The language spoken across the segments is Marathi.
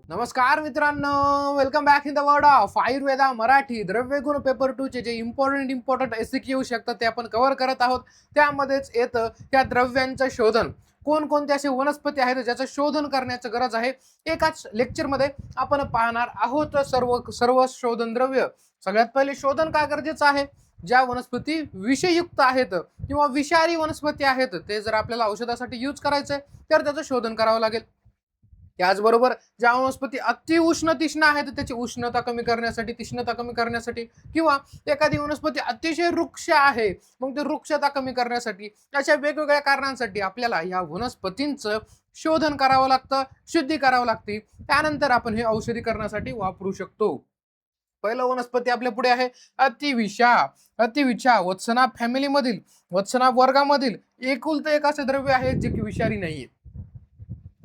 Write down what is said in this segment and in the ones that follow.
नमस्कार मित्रांनो, welcome back in the world of Ayurveda Marathi. द्रव्यगुण पेपर 2 चे जे इम्पॉर्टंट एससीक्यू येऊ शकतात ते आपण कव्हर करत आहोत. त्यामध्येच येतं त्या द्रव्यांचं शोधन. कोणकोणते असे वनस्पती आहेत ज्याचं शोधन करण्याची गरज आहे. एकाच लेक्चरमध्ये आपण पाहणार आहोत सर्व सर्व शोधन द्रव्य. सगळ्यात पहिले शोधन काय गरजेचं आहे? ज्या वनस्पती विषयुक्त आहेत किंवा विषारी वनस्पती आहेत ते जर आपल्याला औषधासाठी यूज करायचे तर त्याचं शोधन करावं लागेल. त्याचबरोबर ज्या वनस्पती अति उष्ण तीक्ष्ण आहेत त्याची उष्णता कमी करण्यासाठी, तीक्ष्णता कमी करण्यासाठी, किंवा एखादी वनस्पती अतिशय वृक्ष आहे मग ते वृक्षता कमी करण्यासाठी, अशा वेगवेगळ्या कारणांसाठी आपल्याला या वनस्पतींचं शोधन करावं लागतं, शुद्धी करावं लागते. त्यानंतर आपण हे औषधीकरणासाठी वापरू शकतो. पहिलं वनस्पती आपल्या पुढे आहे अतिविषा. अतिविषा वत्सना फॅमिलीमधील, वत्सना वर्गामधील एकुलतं एक असे द्रव्य आहे जे की विषारी नाहीये.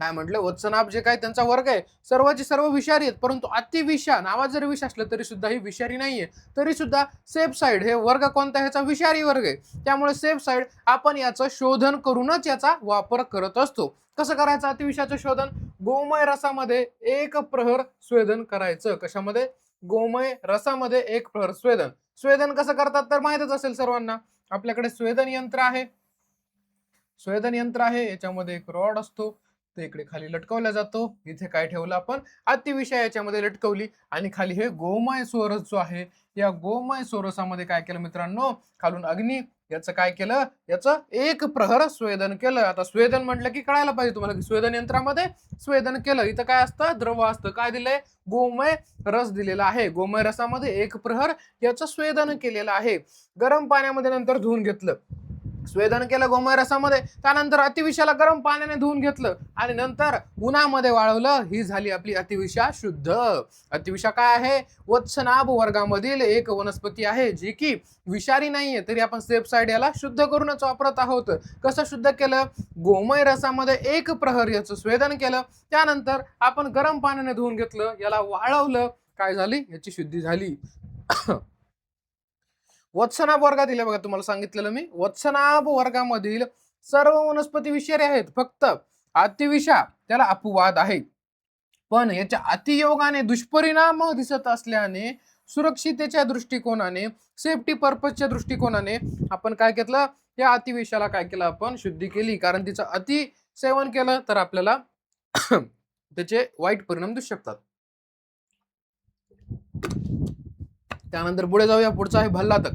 काय म्हटलं, वत्सनाभ जे काय त्यांचा वर्ग आहे सर्वचे सर्व विषारी आहेत, परंतु अतिविषा नावात जरी विष असलं तरी सुद्धा ही विषारी नाहीये. तरी सुद्धा सेफ साईड हे वर्ग कोणता, ह्याचा विषारी वर्ग आहे. त्यामुळे सेफ साईड आपण याचं शोधन करूनच याचा वापर करत असतो. कसं करायचं अतिविषाचं शोधन? गोमय रसामध्ये एक प्रहर स्वेदन करायचं. कशामध्ये? गोमय रसामध्ये एक प्रहर स्वेदन. स्वेदन कसं करतात तर माहितच असेल सर्वांना. आपल्याकडे स्वेदन यंत्र आहे. स्वेदन यंत्र आहे, याच्यामध्ये एक रॉड असतो, ते इकडे खाली लटकवला जातो. इथे काय ठेवलं आपण? अतिविषा याच्यामध्ये लटकवली आणि खाली हे गोमय सोरस जो आहे, या गोमय सोरसामध्ये काय केलं मित्रांनो? खालून अग्नी, याचं काय केलं? याचं एक प्रहर स्वेदन केलं. आता स्वेदन म्हटलं की कळायला पाहिजे तुम्हाला की स्वेदन यंत्रामध्ये स्वेदन केलं. इथं काय असतं? द्रव असतं. काय दिलंय? गोमय रस दिलेला आहे. गोमय रसामध्ये एक प्रहर याचं स्वेदन केलेलं आहे. गरम पाण्यामध्ये नंतर धुवून घेतलं. स्वेदन केलं गोमय रसामध्ये, त्यानंतर अतिविषाला गरम पाण्याने धुवून घेतलं आणि नंतर उन्हामध्ये वाळवलं. ही झाली आपली अतिविषा शुद्ध. अतिविषा काय आहे? वत्सनाभ वर्गामधील एक वनस्पती आहे जी की विषारी नाहीये, तरी आपण सेफ साईड याला शुद्ध करूनच वापरत आहोत. कसं शुद्ध केलं? गोमय रसामध्ये एक प्रहर याचं स्वेदन केलं, त्यानंतर आपण गरम पाण्याने धुवून घेतलं, याला वाळवलं. काय झाली? याची शुद्धी झाली. वत्सनाभ वर्गात दिले बघा, तुम्हाला सांगितलेलं मी. वत्सनाभ वर्गामधील सर्व वनस्पती विषारी आहेत, फक्त अतिविषा त्याला अपवाद आहे. पण याच्या अतियोगाने दुष्परिणाम दिसत असल्याने, सुरक्षितेच्या दृष्टिकोनाने, सेफ्टी पर्पजच्या दृष्टिकोनाने आपण काय केलं? या अतिविषाला काय केलं? आपण शुद्धी केली. कारण तिचं अति सेवन केलं तर आपल्याला त्याचे वाईट परिणाम दिसू शकतात. त्यानंतर पुढे जाऊया. पुढचा आहे भल्लातक.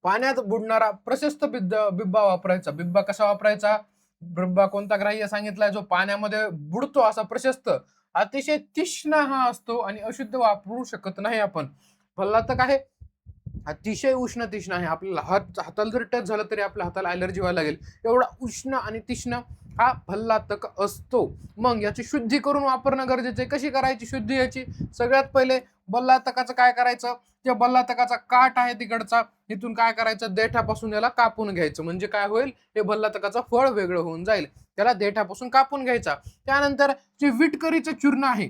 पाण्यात बुडणारा प्रशस्त बिब्बा वापरायचा. बिब्बा कसा वापरायचा? बिब्बा कोणता ग्राह्य सांगितलाय? जो पाण्यामध्ये बुडतो असा प्रशस्त, अतिशय तीक्ष्ण हा असतो आणि अशुद्ध वापरू शकत नाही आपण. भल्लातक आहे, अतिशय उष्ण तीक्ष्ण आहे. आपल्याला हाताला जर टच झालं तरी आपल्या हाताला ॲलर्जी व्हायला लागेल, एवढा उष्ण आणि तीक्ष्ण हा भल्लातक असतो. मग याची शुद्धी करून वापरणं गरजेचं आहे. कशी करायची शुद्धी याची? सगळ्यात पहिले भल्लातकाचं काय करायचं? त्या भल्लातकाचा काठ आहे तिकडचा, इथून काय करायचं? देठापासून याला कापून घ्यायचं. म्हणजे काय होईल? हे भल्लातकाचं फळ वेगळं होऊन जाईल. त्याला देठापासून कापून घ्यायचा. त्यानंतर जे विटकरीचं चूर्ण आहे,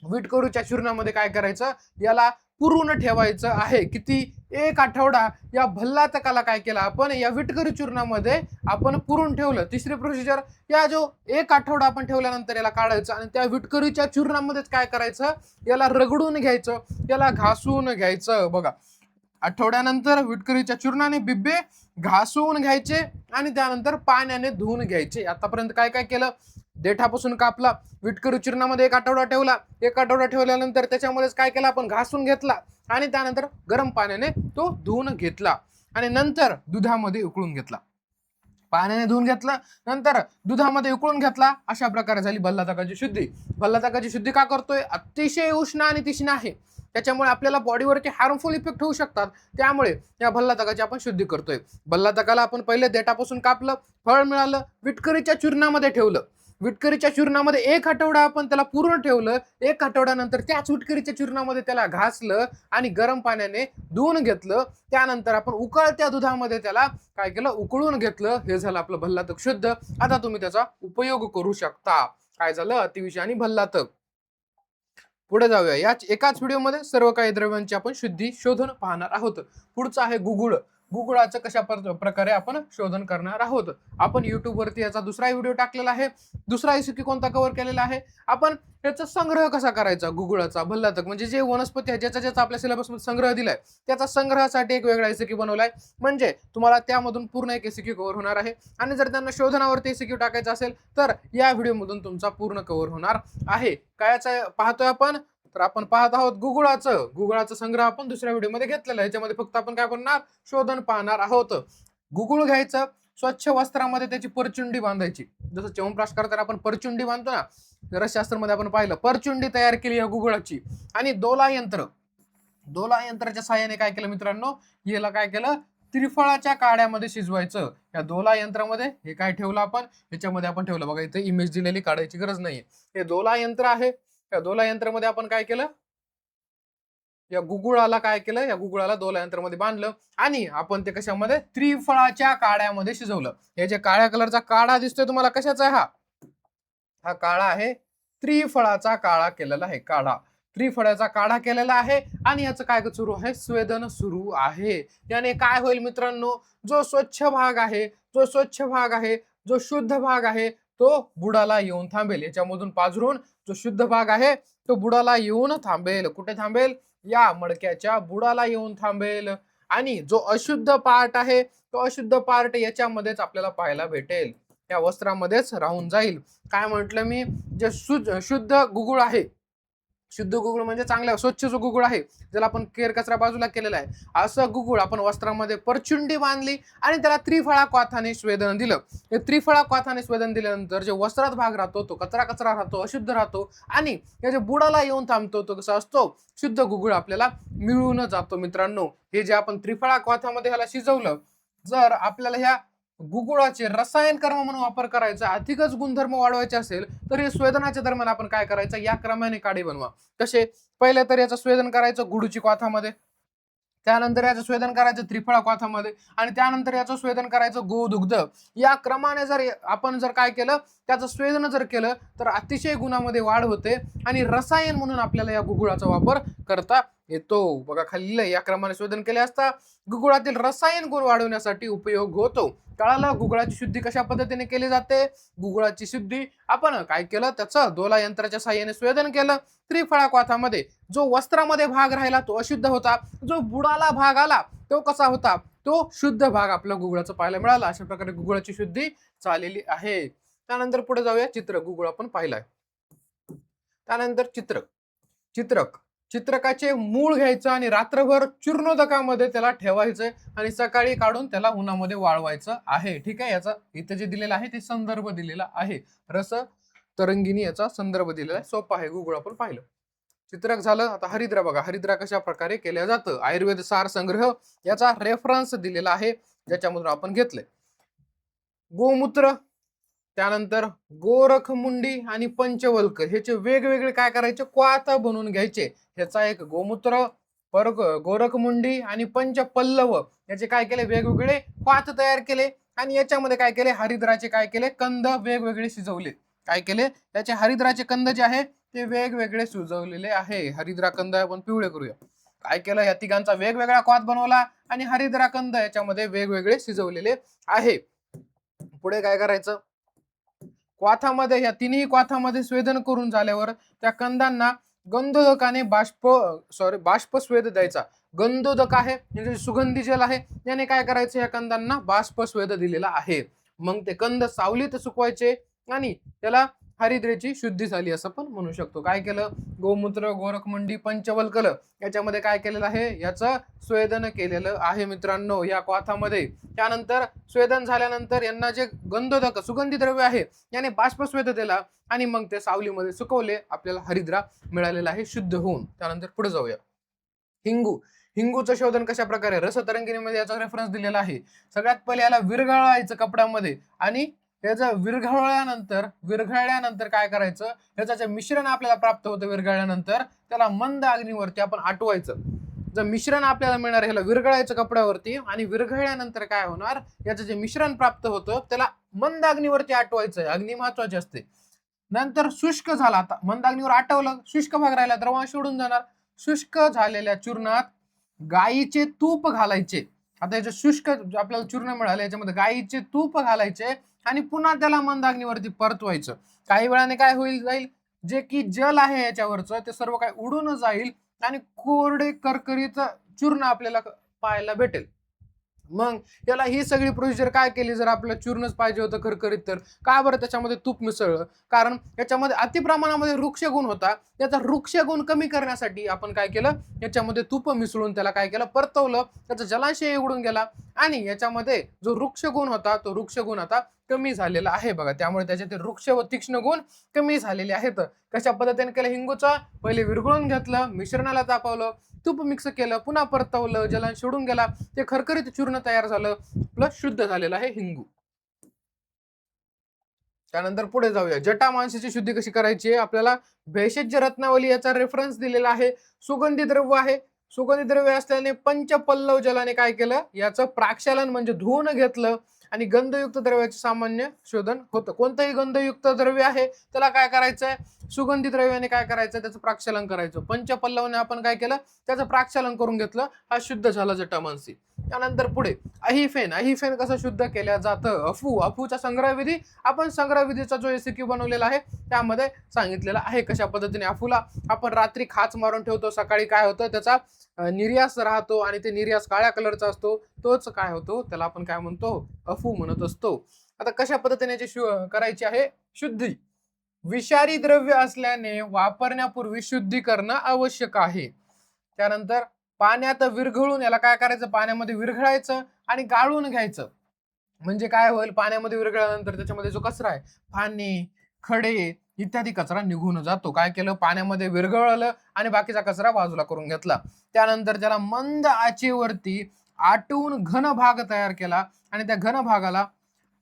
विटकरूच्या चूर्णामध्ये काय करायचं? याला पुरून ठेवायचं आहे. किती? एक आठवडा. या भल्लातकाला काय केलं आपण? या विटकरी चूर्णामध्ये आपण पुरून ठेवलं. तिसरी प्रोसिजर, या जो एक आठवडा आपण ठेवल्यानंतर याला काढायचं आणि त्या विटकरीच्या चूर्णामध्येच काय करायचं? याला रगडून घ्यायचं, याला घासून घ्यायचं. बघा, आठवड्यानंतर विटकरीच्या चूर्णाने बिब्बे घासून घ्यायचे आणि त्यानंतर पाण्याने धुवून घ्यायचे. आतापर्यंत काय काय केलं? देठापासून कापला, विटकरी चूर्णामध्ये एक आठवडा ठेवला, एक आठवडा ठेवल्यानंतर त्याच्यामध्येच काय केलं आपण? घासून घेतला आणि त्यानंतर गरम पाण्याने तो धुवून घेतला आणि नंतर दुधामध्ये उकळून घेतला. पाण्याने धुवून घेतलं, नंतर दुधामध्ये उकळून घेतला. अशा प्रकारे झाली भल्लातकाची शुद्धी. भल्लातकाची शुद्धी का करतोय? अतिशय उष्ण आणि तीक्ष्ण आहे, त्याच्यामुळे आपल्याला बॉडीवरती हार्मफुल इफेक्ट होऊ शकतात. त्यामुळे या भल्लातकाची आपण शुद्धी करतोय. भल्लातकाला आपण पहिले देठापासून कापलं, फळ मिळालं, विटकरीच्या चूर्णामध्ये ठेवलं. विटकरीच्या चूर्णामध्ये एक आठवडा आपण त्याला पूर्ण ठेवलं. एक आठवड्यानंतर त्याच विटकरीच्या चूर्णामध्ये त्याला घासलं आणि गरम पाण्याने धुवून घेतलं. त्यानंतर आपण उकळत्या दुधामध्ये त्याला काय केलं? उकळून घेतलं. हे झालं आपलं भल्लातक शुद्ध. आता तुम्ही त्याचा उपयोग करू शकता. काय झालं? अतिविषा आणि भल्लातक. पुढे जाऊया. एकाच व्हिडिओमध्ये सर्व काही द्रव्यांची आपण शुद्धी शोधून पाहणार आहोत. पुढचं आहे गुगुळ. गुगळाचं कशा प्रकारे आपण शोधन करणार आहोत. आपण YouTube वरती याचा दुसरा व्हिडिओ टाकलेला आहे. दुसरा एमसीक्यू कोणता कव्हर केलेला आहे, आपण याचा संग्रह कसा करायचा गुगळाचा भल्लातक, म्हणजे जे वनस्पती आहे ज्याचा ज्याचा आपल्या सिलेबसमध्ये संग्रह दिलाय त्याचा संग्रहासाठी एक वेगळा एमसीक्यू बनवलाय. म्हणजे तुम्हाला त्यामधून पूर्ण एक एमसीक्यू कव्हर होणार आहे. आणि जर त्यांना शोधनावरती एमसीक्यू टाकायचा असेल तर या व्हिडिओमधून तुमचा पूर्ण कव्हर होणार आहे. कायचा पाहतोय आपण, तर आपण पाहत आहोत गुगळाचा संग्रह आपण दुसऱ्या व्हिडिओमध्ये घेतलेला आहे. याच्यामध्ये फक्त आपण काय करणार, शोधन पाहणार आहोत. गुगुळ घ्यायचं, स्वच्छ वस्त्रामध्ये त्याची परचुंडी बांधायची. जसं च्यवनप्राश करताना आपण परचुंडी बांधतो ना, रसशास्त्रामध्ये आपण पाहिलं परचुंडी तयार केली या गुगुळाची. आणि दोला यंत्राच्या साहाय्याने काय केलं मित्रांनो, याला काय केलं, त्रिफळाच्या काड्यामध्ये शिजवायचं. या दोला यंत्रामध्ये हे काय ठेवलं आपण, याच्यामध्ये आपण ठेवलं बघा, इथे इमेज दिलेली काढायची गरज नाहीये. हे दोला यंत्र आहे. या दोला यंत्रामध्ये आपण काय केलं, या गुगुळाला दोला यंत्रामध्ये बांधलं आणि आपण ते कशामध्ये, त्रिफळाच्या काड्यामध्ये शिजवलं. हे जे काळ्या कलरचा काढा दिसतोय तुम्हाला, कशाचा आहे हा काढा आहे, त्रिफळाचा काढा केलेला आहे. त्रिफळाचा काढा केलेला आहे. आणि याचं काय सुरू आहे, स्वेदन सुरू आहे. याने काय होईल मित्रांनो, जो स्वच्छ भाग आहे, जो शुद्ध भाग आहे तो बुडाला येऊन थांबेल. याच्यामधून पाझरून जो शुद्ध भाग आहे तो बुडाला येऊन थांबेल. कुठे थांबेल, या मडक्याच्या बुडाला येऊन थांबेल. आणि जो अशुद्ध पार्ट आहे तो अशुद्ध पार्ट याच्यामध्येच आपल्याला पाहायला भेटेल, या वस्त्रामध्येच राहून जाईल. काय म्हटलं मी, जे शुद्ध गुगुळ आहे, शुद्ध गुगुळ म्हणजे चांगला स्वच्छ जो गुगुळ आहे, ज्याला आपण केर कचरा बाजूला केलेला आहे, असं गुगुळ आपण वस्त्रामध्ये परचुंडी बांधली आणि त्याला त्रिफळा क्वाथाने स्वेदन दिलं. हे त्रिफळा क्वाथाने स्वेदन दिल्यानंतर जे वस्त्रात भाग राहतो तो कचरा राहतो, अशुद्ध राहतो. आणि या जे बुडाला येऊन थांबतो तो कसा असतो, शुद्ध गुगुळ आपल्याला मिळून जातो. मित्रांनो, हे जे आपण त्रिफळा क्वाथामध्ये ह्याला शिजवलं, जर आपल्याला ह्या गुगुळाचे रसायन कर्म म्हणून वापर करायचा, अधिकच गुणधर्म वाढवायचे असेल तर हे स्वेदनाच्या दरम्यान आपण काय करायचं, या क्रमाने काढी बनवा. कसे, पहिले तर याचं स्वेदन करायचं गुडूची क्वाथामध्ये, त्यानंतर याचं स्वेदन करायचं त्रिफळा क्वाथामध्ये, आणि त्यानंतर याचं स्वेदन करायचं गोदुग्ध. या क्रमाने जर आपण काय केलं, त्याचं स्वेदन जर केलं तर अतिशय गुणामध्ये वाढ होते आणि रसायन म्हणून आपल्याला या गुगुळाचा वापर करता येतो. बघा खाली या क्रमाने स्वेदन केले असता गुगुळातील रसायन गुण वाढवण्यासाठी उपयोग होतो. कळालं, गुगुळाची शुद्धी कशा पद्धतीने केली जाते. गुगुळाची शुद्धी आपण काय केलं, त्याचं दोला यंत्राच्या साहाय्याने स्वेदन केलं. त्रिफळा क्वाथामध्ये जो वस्त्रामध्ये भाग राहिला तो अशुद्ध होता, जो बुडाला भाग आला तो कसा होता, तो शुद्ध भाग आपल्या गुगुळाचा पाहायला मिळाला. अशा प्रकारे गुगुळाची शुद्धी चाललेली आहे. त्यानंतर पुढे जाऊया, चित्र गुगुळ आपण पाहिलाय. त्यानंतर चित्रकाचे मूळ घ्यायचं आणि रात्रभर चूर्णोदकामध्ये त्याला ठेवायचंय आणि सकाळी काढून त्याला उन्हामध्ये वाळवायचं आहे. ठीक आहे, याचा इथे जे दिलेला आहे ते संदर्भ दिलेला आहे, रस तरंगिणी याचा संदर्भ दिलेला आहे. सोपा आहे, गुगुळ आपण पाहिलं. चित्रक झालं. आता हरिद्रा बघा, हरिद्रा कशा प्रकारे केल्या जातं. आयुर्वेद सार संग्रह याचा रेफरन्स दिलेला आहे, ज्याच्यामधून आपण घेतलंय. गोमूत्र, त्यानंतर गोरखमुंडी आणि पंचवल्क ह्याचे वेगवेगळे काय करायचे, क्वाथ बनवून घ्यायचे. ह्याचा एक गोमूत्र, गोरखमुंडी आणि पंचपल्लव याचे काय केले, वेगवेगळे क्वाथ तयार केले. आणि याच्यामध्ये काय केले, हरिद्राचे काय केले, कंद वेगवेगळे शिजवले. काय केले, त्याचे हरिद्राचे कंद जे आहे ते वेगवेगळे शिजवलेले आहे. हरिद्रा कंद आपण पिवळे करूया. काय केलं, या तिघांचा वेगवेगळा क्वाथ बनवला आणि हरिद्रा कंद याच्यामध्ये वेगवेगळे शिजवलेले आहे. पुढे काय करायचं, क्वाथामध्ये, या तिन्ही क्वाथामध्ये स्वेदन करून झाल्यावर त्या कंदांना गंधोदकाने बाष्प स्वेद द्यायचा. गंधोदक आहे म्हणजे सुगंधी जल आहे, याने काय करायचं, या कंदांना बाष्प स्वेद दिलेला आहे. मग ते कंद सावलीत सुकवायचे आणि त्याला हरिद्रेची शुद्धी झाली असं पण म्हणू शकतो. काय केलं, गोमूत्र, गोरखमुंडी, पंचवल्कल याच्यामध्ये काय केलेलं आहे, याचं स्वेदन केलेलं आहे मित्रांनो या क्वाथामध्ये. त्यानंतर स्वेदन झाल्यानंतर यांना जे गंधोदक सुगंधी द्रव्य आहे याने बाष्पस्वेद दिला आणि मग ते सावलीमध्ये सुकवले, आपल्याला हरिद्रा मिळालेला आहे शुद्ध होऊन. त्यानंतर पुढे जाऊया, हिंगूचं शोधन कशा प्रकारे, रसतरंगिणीमध्ये याचा रेफरन्स दिलेला आहे. सगळ्यात पहिले याला विरघळायचं कपड्यामध्ये आणि याचं विरघळल्यानंतर काय करायचं, याचं जे मिश्रण आपल्याला प्राप्त होतं विरघळल्यानंतर त्याला मंद अग्नीवरती आपण आटवायचं. जर मिश्रण आपल्याला मिळणार, ह्याला विरघळायचं कपड्यावरती आणि विरघळल्यानंतर काय होणार, याचं जे मिश्रण प्राप्त होतं त्याला मंद अग्नीवरती आटवायचं. अग्नी महत्वाची असते. नंतर शुष्क झाला, आता मंद अग्नीवर आटवलं, शुष्क भाग राहिला, द्रवांश उडून जाणार. शुष्क झालेल्या चूर्णात गायीचे तूप घालायचे आता याचे शुष्क आपल्याला चूर्ण मिळालं, याच्यामध्ये गाईचे तूप घालायचे आणि पुन्हा त्याला मंद अग्नीवरती परतवायचं. काही वेळाने काय होईल जाईल, जे की जल आहे याच्यावरचं ते सर्व काय उडून जाईल आणि कोरडे करकरीत चूर्ण आपल्याला पाहायला भेटेल. मग याला ही सगळी प्रोसिजर काय केली, जर आपल्याला चूर्णच पाहिजे होतं खरखरीत, तर का बरं त्याच्यामध्ये तूप मिसळलं? कारण याच्यामध्ये अतिप्रमाणामध्ये वृक्षगुण होता. त्याचा वृक्षगुण कमी करण्यासाठी आपण काय केलं, याच्यामध्ये तूप मिसळून त्याला काय केलं, परतवलं. त्याचा जलाशय उडून गेला आणि याच्यामध्ये जो वृक्षगुण होता तो वृक्षगुण आता कमी झालेला आहे बघा. त्यामुळे त्याच्यातील वृक्ष व तीक्ष्ण गुण कमी झालेले आहेत. कशा पद्धतीने केलं, हिंगूचा पहिले विरघळून घेतलं, मिश्रणाला तापवलं, तूप मिक्स केलं, पुन्हा परतवलं, जलांश उडून गेला, ते खरखरीत चूर्ण तयार झालं, प्लस शुद्ध झालेलं आहे हिंगू. त्यानंतर पुढे जाऊया, जटा माणसाची शुद्धी कशी करायची. आपल्याला भेषज रत्नावली याचा रेफरन्स दिलेला आहे. सुगंधी द्रव्य आहे. सुगंधी द्रव्य असल्याने पंचपल्लव जलाने काय केलं, याचं प्राक्षालन म्हणजे धुवून घेतलं आणि गंधयुक्त द्रव्याचे सामान्य शोधन होतं. कोणतंही गंधयुक्त द्रव्य आहे त्याला काय करायचंय, सुगंधी द्रव्याने काय करायचं, त्याचं प्राक्षालन करायचं. पंचपल्लवने आपण काय केलं, त्याचं प्राक्षालन करून घेतलं, हा शुद्ध झाला जटामांसी. त्यानंतर पुढे अहिफेन. अहिफेन कसं शुद्ध केलं जातं. अफूचा संग्रहविधी आपण संग्रहविधीचा जो एसीक्यू बनवलेला आहे त्यामध्ये सांगितलेला आहे. कशा पद्धतीने अफूला आपण रात्री खाच मारून ठेवतो, सकाळी काय होतं, त्याचा निर्यास राहतो आणि ते निर्यास काळ्या कलरचा असतो, तोच काय होतो, त्याला आपण काय म्हणतो, अफू म्हणत असतो. आता कशा पद्धतीने करायची आहे शुद्धी. विषारी द्रव्य असल्याने वापरण्यापूर्वी शुद्धी करणं आवश्यक आहे. त्यानंतर पाण्यात विरघळून, याला काय करायचं, पाण्यामध्ये विरघळायचं आणि गाळून घ्यायचं. म्हणजे काय होईल, पाण्यामध्ये विरघळल्यानंतर त्याच्यामध्ये जो कचरा आहे, पाणी, खडे इत्यादी कचरा निघून जातो. काय केलं, पाण्यामध्ये विरघळलं आणि बाकीचा कचरा बाजूला करून घेतला. त्यानंतर त्याला मंद आचेवरती आटवून घन भाग तयार केला आणि त्या घन भागाला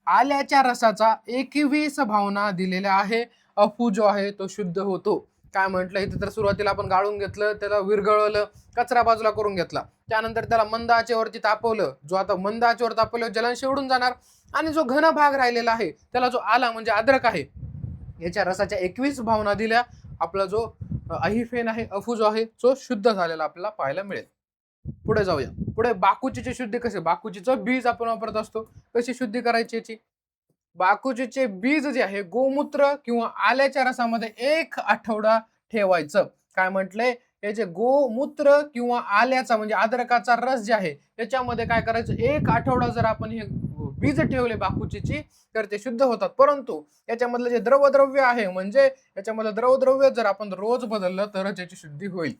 आल्याच्या रसाचा 21 भावना दिलेल्या आहे. अफू जो आहे तो शुद्ध होतो. काय म्हटलं इथे, तर सुरुवातीला आपण गाळून घेतलं, त्याला विरघळवलं, कचरा बाजूला करून घेतला. त्यानंतर त्याला मंद आचेवरती तापवलं. जो आता मंद आचेवर तापवलं जलांश उडून जाणार आणि जो घन भाग राहिलेला आहे त्याला जो आला म्हणजे अद्रक आहे याच्या रसाच्या 21 भावना दिल्या. आपला जो अहिफेन आहे, अफू जो आहे तो शुद्ध झालेला आपल्याला पाहायला मिळेल. पुढे जाऊया. पुढे बाकुचीची शुद्धी कशी, बाकुचीचं बीज आपण वापरत असतो, कशी शुद्धी करायची याची. बाकुचीचे बीज जे आहे गोमूत्र किंवा आल्याच्या रसामध्ये 1 आठवडा ठेवायचं. काय म्हटलंय, हे जे गोमूत्र किंवा आल्याचा म्हणजे अद्रकाचा रस जे आहे त्याच्यामध्ये काय करायचं, 1 आठवडा जर आपण हे बीज ठेवले बाकुचीची तर ते शुद्ध होतात. परंतु याच्यामधलं जे द्रवद्रव्य आहे, म्हणजे याच्यामधलं द्रवद्रव्य जर आपण रोज बदललं तरच याची शुद्धी होईल.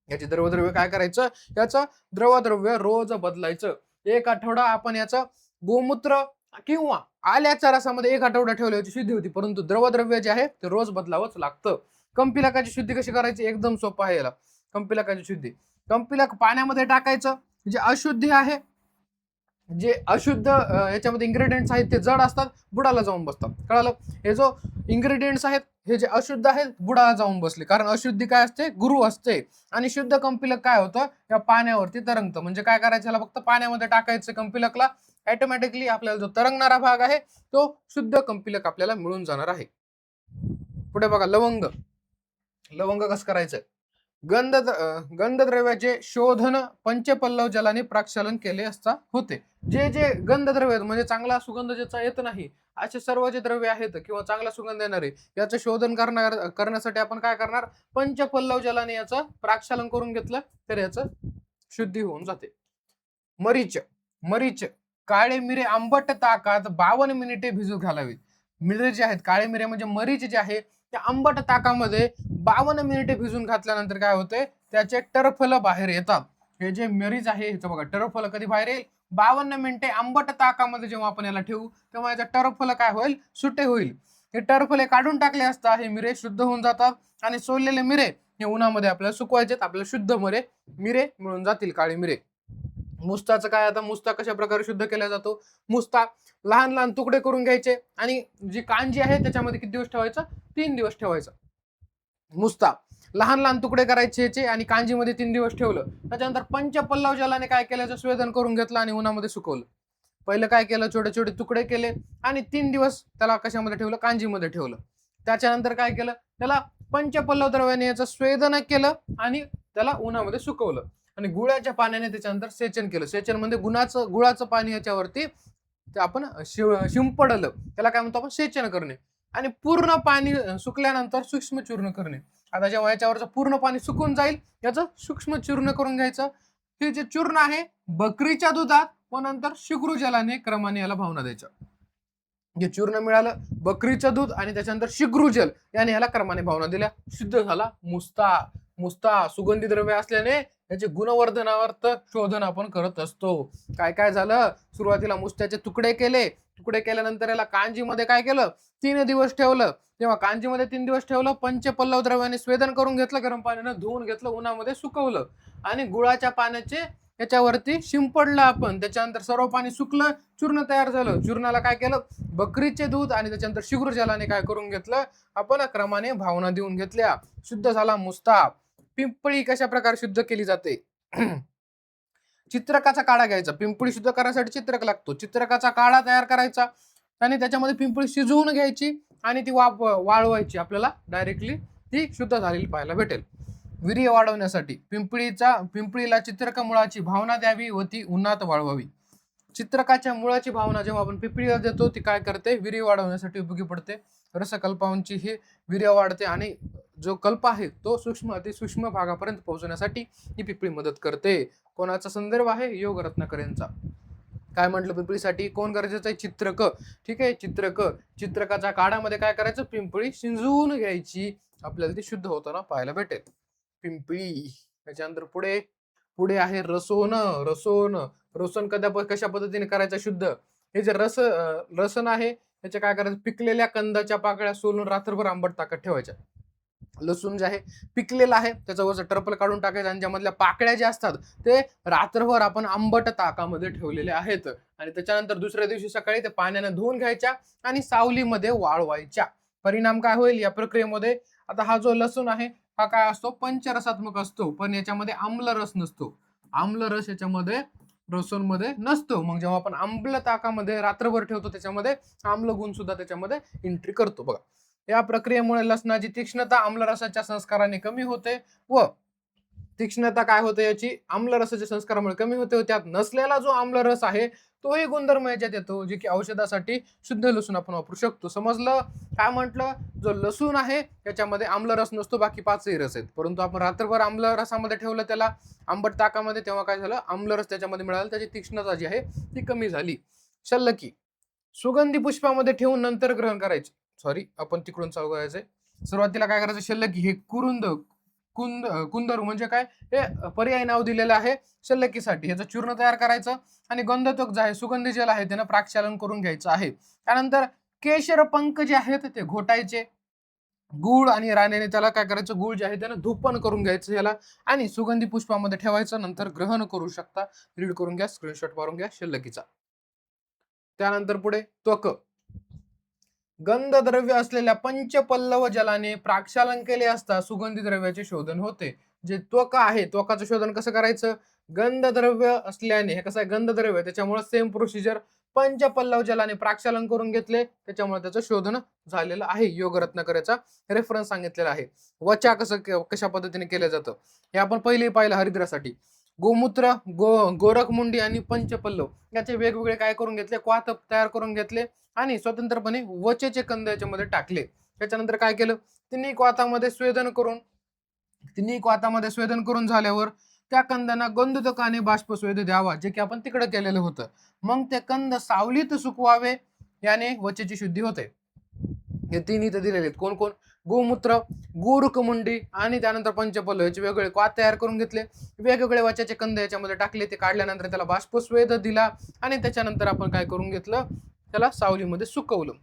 याचे द्रवद्रव्य काय करायचं, याचं द्रवद्रव्य रोज बदलायचं. 1 आठवडा आपण याचं गोमूत्र किंवा आल्याच्या रसामध्ये 1 आठवडा ठेवल्याची शुद्धी होती, परंतु द्रवद्रव्य जे आहे ते रोज बदलावंच लागतं. कंपिलकाची शुद्धी कशी करायची, एकदम सोपं आहे याला. कंपिलकाची शुद्धी, कंपिलक पाण्यामध्ये टाकायचं. जे अशुद्धी आहे, जे अशुद्ध याच्यामध्ये इन्ग्रेडियंट्स आहेत ते जड असतात, बुडाला जाऊन बसतात. कळालं, हे जो इन्ग्रेडियंट्स आहेत हे जे अशुद्ध आहेत बुडाला जाऊन बसले, कारण अशुद्धी काय असते, गुरु असते. आणि शुद्ध कंपिलक काय होतं, या पाण्यावरती तरंगतं. म्हणजे काय करायचं, याला फक्त पाण्यामध्ये टाकायचं कंपिलकला, ऑटोमॅटिकली आपल्याला जो तरंगणारा भाग आहे तो शुद्ध कंपिलक आपल्याला मिळून जाणार आहे. पुढे बघा, लवंग. लवंग कसं करायचं, गंधद्रव्याचे शोधन पंचपल्लव जलाने प्रक्षालन केले असता होते. जे जे गंधद्रव्य म्हणजे चांगला सुगंध ज्याचा येत नाही असे सर्व जे द्रव्य आहेत किंवा चांगला सुगंध येणारे याचं शोधन करण्यासाठी आपण काय करणार, पंचपल्लव जलाने याचं प्रक्षालन करून घेतलं तर याचं शुद्धी होऊन जाते. मरीच. मरीच, काळे मिरे आंबट ताकात 52 मिनिटे भिजू घालावीत. मिरे जे आहेत, काळे मिरे म्हणजे मरीच जे आहे त्या आंबट ताकामध्ये 52 मिनिटे भिजून घातल्यानंतर काय होते, त्याचे टरफल बाहेर येतात. हे जे मिरीच आहे ह्याचं बघा, टरफल कधी बाहेर येईल, 52 मिनिटे आंबट ताकामध्ये जेव्हा आपण याला ठेवू तेव्हा याचा टरफल काय होईल, सुटे होईल. हे टरफले काढून टाकले असता हे मिरे शुद्ध होऊन जातात आणि सोललेले मिरे हे उन्हामध्ये आपल्याला सुकवायचे, आपल्याला शुद्ध मिरे मिळून जातील, काळे मिरे. मुस्ताचं काय, आता मुस्ता कशा प्रकारे शुद्ध केला जातो, मुस्ता लहान लहान तुकडे करून घ्यायचे आणि जी कांजी आहे त्याच्यामध्ये किती दिवस ठेवायचं, 3 दिवस ठेवायचं. मुस्ता लहान लहान तुकडे करायचे याचे आणि कांजीमध्ये 3 दिवस ठेवलं. त्याच्यानंतर पंचपल्लव जलाने काय केलं, स्वेदन करून घेतलं आणि उन्हामध्ये सुकवलं. पहिलं काय केलं, छोटे छोटे तुकडे केले आणि 3 दिवस त्याला कशामध्ये ठेवलं, कांजीमध्ये ठेवलं. त्याच्यानंतर काय केलं, त्याला पंचपल्लव द्रव्याने याचं स्वेदन केलं आणि त्याला उन्हामध्ये सुकवलं. आणि गुळाच्या पाण्याने त्याच्यानंतर सेचन केलं. सेचन म्हणजे गुळाचं पाणी याच्यावरती ते आपण शिंपडलं, त्याला काय म्हणतो आपण सेचन करणे. आणि पूर्ण पाणी सुकल्यानंतर सूक्ष्म चूर्ण करणे. आता जेव्हा याच्यावरचं पूर्ण पाणी सुकून जाईल याचं सूक्ष्म चूर्ण करून घ्यायचं. हे जे चूर्ण आहे बकरीच्या दुधात व नंतर शिगरू जलाने क्रमाने याला भावना द्यायचा. जे चूर्ण मिळालं बकरीचं दूध आणि त्याच्यानंतर शिगरू जल याने याला क्रमाने भावना दिल्या, शुद्ध झाला मुस्ता. मुस्ता सुगंधी द्रव्य असल्याने त्याचे गुणवर्धनावर शोधन आपण करत असतो. काय काय झालं, सुरुवातीला मुस्त्याचे तुकडे केले. तुकडे केल्यानंतर याला कांजीमध्ये काय केलं, 3 दिवस ठेवलं. तेव्हा कांजीमध्ये 3 दिवस ठेवलं, पंचपल्लव द्रव्याने स्वेदन करून घेतलं, गरम पाण्यानं धुवून घेतलं, उन्हामध्ये सुकवलं आणि गुळाच्या पाण्याचे याच्यावरती शिंपडलं आपण. त्याच्यानंतर सर्व पाणी सुकलं, चूर्ण तयार झालं. चूर्णाला काय केलं, बकरीचे दूध आणि त्याच्यानंतर शिगरू जलाने काय करून घेतलं आपण, क्रमाने भावना देऊन घेतल्या, शुद्ध झाला मुस्ता. पिंपळी कशा प्रकारे शुद्ध केली जाते चित्रकाचा काढा घ्यायचा. पिंपळी शुद्ध करण्यासाठी चित्रक लागतो. चित्रकाचा काढा तयार करायचा आणि त्याच्यामध्ये पिंपळी शिजवून घ्यायची आणि ती वाळवायची. आपल्याला डायरेक्टली ती शुद्ध झालेली पाहायला भेटेल. वीर्य वाढवण्यासाठी पिंपळीला चित्रका मुळाची भावना द्यावी व ती उन्हात वाळवावी. चित्रकाच्या मुळाची भावना जेव्हा आपण पिंपळीला देतो ती काय करते, वीर्य वाढवण्यासाठी उपयोगी पडते. रसकल्पांची ही वीर्य वाढते आणि जो कल्प आहे तो सूक्ष्म अतिसूक्ष्म भागापर्यंत पोहोचण्यासाठी ही पिंपळी मदत करते. कोणाचा संदर्भ आहे, योग रत्नाकर यांचा. काय म्हटलं, पिंपळीसाठी कोण गरजेचं आहे, चित्रक. ठीक आहे, चित्रकाच्या काढामध्ये काय करायचं, पिंपळी शिंजवून घ्यायची, आपल्याला ती शुद्ध होताना पाहायला भेटेल पिंपळी. त्याच्यानंतर पुढे आहे रसोन. रसोन कशा पद्धतीने करायचं शुद्ध. हे जे रसन आहे त्याचे काय करायचं, पिकलेल्या कंदाच्या पाकळ्या सोलून रात्रभर आंबट ताकात ठेवायच्या. लसूण जे आहे पिकलेलं आहे त्याचं वरचं टरपल काढून टाकायचं आणि ज्यामधल्या पाकळ्या ज्या असतात ते रात्रभर आपण आंबट ताकामध्ये ठेवलेले आहेत आणि त्याच्यानंतर दुसऱ्या दिवशी सकाळी ते पाण्याने धुवून घ्यायच्या आणि सावलीमध्ये वाळवायच्या. परिणाम काय होईल या प्रक्रियेमध्ये, आता हा जो लसूण आहे हा काय असतो, पंचरसात्मक असतो, पण याच्यामध्ये आम्ल रस नसतो. आम्ल रस याच्यामध्ये रसोनमध्ये नसतो. मग जेव्हा आपण आंबल ताकामध्ये रात्रभर ठेवतो त्याच्यामध्ये आम्ल गुण सुद्धा त्याच्यामध्ये एंट्री करतो. बघा, या प्रक्रियेमुळे लसणाची तीक्ष्णता आम्लरसाच्या संस्काराने कमी होते व तीक्ष्णता काय होते याची आम्लरसाच्या संस्कारामुळे कमी होते व त्यात नसलेला जो आम्लरस आहे तोही गुणधर्म याच्यात येतो, जे की औषधासाठी शुद्ध लसूण आपण वापरू शकतो. समजलं काय म्हटलं, जो लसूण आहे त्याच्यामध्ये आम्लरस नसतो, बाकी 5ही रस आहेत, परंतु आपण रात्रभर आम्लरसामध्ये ठेवलं त्याला आंबट ताकामध्ये, तेव्हा काय झालं, आम्लरस त्याच्यामध्ये मिळाला, त्याची तीक्ष्णता जी आहे ती कमी झाली. शल्लकी सुगंधी पुष्पामध्ये ठेवून नंतर ग्रहण करायचे. आपण तिकडून चालू करायचंय. सुरुवातीला काय करायचं, शल्लकी हे कुंदरू म्हणजे काय, हे पर्याय नाव दिलेलं आहे शल्लकीसाठी. ह्याचं चूर्ण तयार करायचं आणि गंधत्वक जे आहे सुगंधी जल आहे त्यानं प्राक्षालन करून घ्यायचं आहे. त्यानंतर केशर पंख जे आहेत ते घोटायचे, गुळ आणि राण्याने त्याला काय करायचं, गुळ जे आहे त्यानं धूपन करून घ्यायचं याला आणि सुगंधी पुष्पामध्ये ठेवायचं. नंतर ग्रहण करू शकता, रीड करून घ्या, स्क्रीनशॉट मारून घ्या शल्लकीचा. त्यानंतर पुढे त्वक. गंधद्रव्य असलेल्या पंचपल्लव जलाने प्राक्षालन केले असता सुगंधी द्रव्याचे शोधन होते. जे त्वक आहे त्वकाचं शोधन कसं करायचं, गंधद्रव्य असल्याने, हे कसं आहे गंधद्रव्य, त्याच्यामुळे सेम प्रोसिजर, पंचपल्लव जलाने प्राक्षालन करून घेतले त्याच्यामुळे त्याचं शोधन झालेलं आहे. योग रत्नाकरचा रेफरन्स सांगितलेला आहे. वचा कशा पद्धतीने केलं जातं हे आपण पहिले पाहिलं हरिद्रासाठी. गोमूत्र, गोरखमुंडी आणि पंचपल्लव याचे वेगवेगळे काय करून घेतले, क्वाथ तयार करून घेतले आणि स्वतंत्रपणे वचेचे कंद याच्यामध्ये टाकले. त्याच्यानंतर काय केलं, तिन्ही क्वाथामध्ये स्वेदन करून झाल्यावर त्या कंदांना गंधतकाने बाष्पस्वेद द्यावा, जे की आपण तिकडे केलेलं होतं. मग ते कंद सावलीत सुकवावे, याने वचेची शुद्धी होते. हे तीन इथं दिलेले आहेत. कोण कोण, गोमूत्र, गोरखमुंडी आणि त्यानंतर पंचपल्लव याचे वेगवेगळे क्वाथ तयार करून घेतले, वेगवेगळे वचाचे कंद याच्यामध्ये टाकले, ते काढल्यानंतर त्याला बाष्पस्वेद दिला आणि त्याच्यानंतर आपण काय करून घेतलं, त्याला सावलीमध्ये सुकवलं.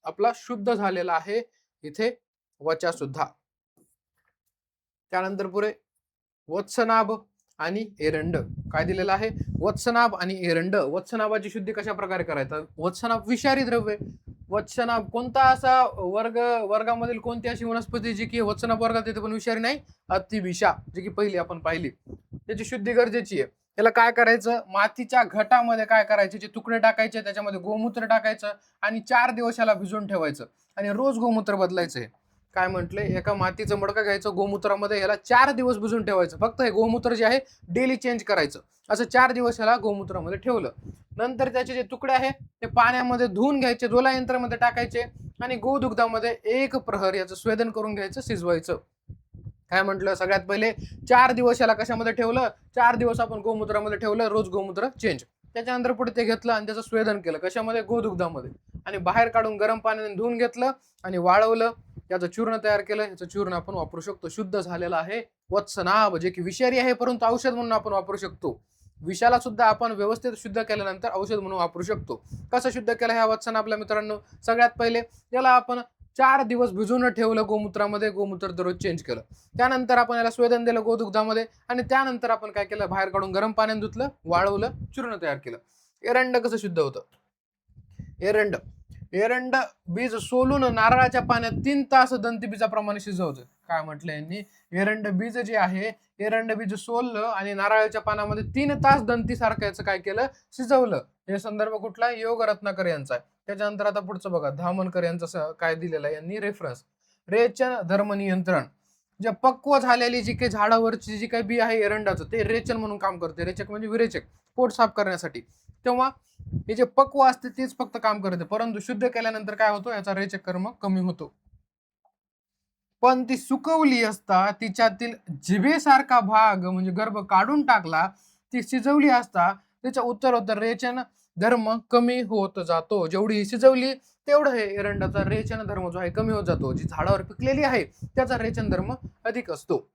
आपला शुद्ध झालेला आहे इथे वचा सुद्धा. त्यानंतर पुढे वत्सनाभ आणि एरंड काय दिलेलं आहे, वत्सनाभ आणि एरंड. वत्सनाभाची शुद्धी कशा प्रकारे करायचं, वत्सनाभ विषारी द्रव्य. वत्सनाभ कोणता असा वर्गामधील कोणती अशी वनस्पती जी की वत्सनाभ वर्गात येते पण विषारी नाही, अतिविषा, जी की पहिली आपण पाहिली. त्याची शुद्धी गरजेची आहे. त्याला काय करायचं, मातीच्या घटामध्ये काय करायचे, जे तुकडे टाकायचे, त्याच्यामध्ये गोमूत्र टाकायचं आणि 4 दिवस याला भिजवून ठेवायचं आणि रोज गोमूत्र बदलायचं. काय म्हटले, एका मातीचं मडकं घ्यायचं, गोमूत्रामध्ये याला 4 दिवस भिजून ठेवायचं. फक्त हे गोमूत्र जे आहे डेली चेंज करायचं. असं 4 दिवस याला गोमूत्रामध्ये ठेवलं. नंतर त्याचे जे तुकडे आहे ते पाण्यामध्ये धुवून घ्यायचे, डोला यंत्रामध्ये टाकायचे आणि गोदुग्धामध्ये 1 प्रहर याचं स्वेदन करून घ्यायचं, शिजवायचं. काय म्हटलं, सगळ्यात पहिले 4 दिवस याला कशामध्ये ठेवलं, 4 दिवस आपण गोमूत्रामध्ये ठेवलं, रोज गोमूत्र चेंज. त्याच्यानंतर पुढे ते घेतलं आणि त्याचं स्वेदन केलं, कशामध्ये, गोदुग्धामध्ये, आणि बाहेर काढून गरम पाण्याने धुवून घेतलं आणि वाळवलं. याचं चूर्ण तयार केलं. याचं चूर्ण आपण वापरू शकतो. शुद्ध झालेलं आहे वत्सनाभ, जे की विषारी आहे परंतु औषध म्हणून आपण वापरू शकतो. विषाला सुद्धा आपण व्यवस्थित शुद्ध केल्यानंतर औषध म्हणून वापरू शकतो. कसं शुद्ध केलं ह्या वत्सनाभला मित्रांनो, सगळ्यात पहिले याला आपण 4 दिवस भिजून ठेवलं गोमूत्रामध्ये, गोमूत्र दररोज चेंज केलं. त्यानंतर आपण याला स्वेदन दिलं गोदुग्धामध्ये आणि त्यानंतर आपण काय केलं, बाहेर काढून गरम पाण्याने धुतलं, वाळवलं, चूर्ण तयार केलं. एरंड कसं शुद्ध होतं, एरंड बीज सोलून नारळाच्या पाण्यात 3 तास दंतबीजाप्रमाणे शिजवतं. काय म्हटलं यांनी, एरंड बीज जे आहे, एरंड बीज सोललं आणि नारळाच्या पानामध्ये 3 तास दंती सारखं याचं काय केलं, शिजवलं. हे संदर्भ कुठला, योग रत्नाकर यांचा आहे. त्याच्यानंतर आता पुढचं बघा, धामनकर यांचा काय दिलेला आहे यांनी रेफरन्स. रेचन धर्म नियंत्रण, जे पक्व झालेली जी काही झाडावरची जी काही बी आहे एरंडाचं, ते रेचन म्हणून काम करते. रेचक म्हणजे विरेचक, पोट साफ करण्यासाठी. तेव्हा हे जे पक्व असते तेच फक्त काम करते, परंतु शुद्ध केल्यानंतर काय होतं, याचा रेचक कर्म कमी होतो. पण ती सुकवली असता तिच्यातील जिभेसारखा भाग म्हणजे गर्भ काढून टाकला, ती शिजवली असता त्याच्या उत्तरोत्तर रेचन धर्म कमी होत जातो. जेवढी शिजवली तेवढं हे एरंडाचा रेचन धर्म जो आहे कमी होत जातो. जी झाडावर पिकलेली आहे त्याचा रेचन धर्म अधिक असतो.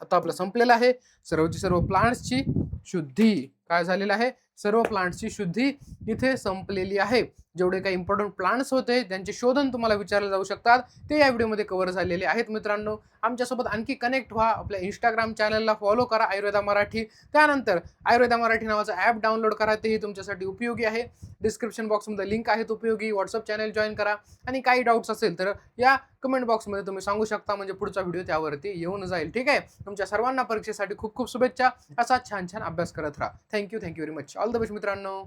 आता आपलं संपलेलं आहे सर्वची सर्व प्लांट्सची शुद्धी. काय झालेलं आहे, सर्व प्लांट्सची शुद्धी इथे संपलेली आहे. जेवढे काही इम्पॉर्टंट प्लांट्स होते त्यांचे शोधन तुम्हाला विचारले जाऊ शकतात, ते या व्हिडिओमध्ये कव्हर झालेले आहेत. मित्रांनो, आमच्यासोबत आणखी कनेक्ट व्हा. आपल्या इंस्टाग्राम चॅनलला फॉलो करा, आयुर्वेदा मराठी. त्यानंतर आयुर्वेदा मराठी नावाचं ॲप डाउनलोड करा, तेही तुमच्यासाठी उपयोगी आहे. डिस्क्रिप्शन बॉक्समध्ये लिंक आहेत उपयोगी. व्हॉट्सअप चॅनल जॉईन करा आणि काही डाऊट्स असेल तर या कमेंट बॉक्समध्ये तुम्ही सांगू शकता, म्हणजे पुढचा व्हिडिओ त्यावरती येऊन जाईल. ठीक आहे. तुमच्या सर्वांना परीक्षेसाठी खूप खूप शुभेच्छा. असा छान छान अभ्यास करत राहा. Thank you very much. All the best मित्रांनो.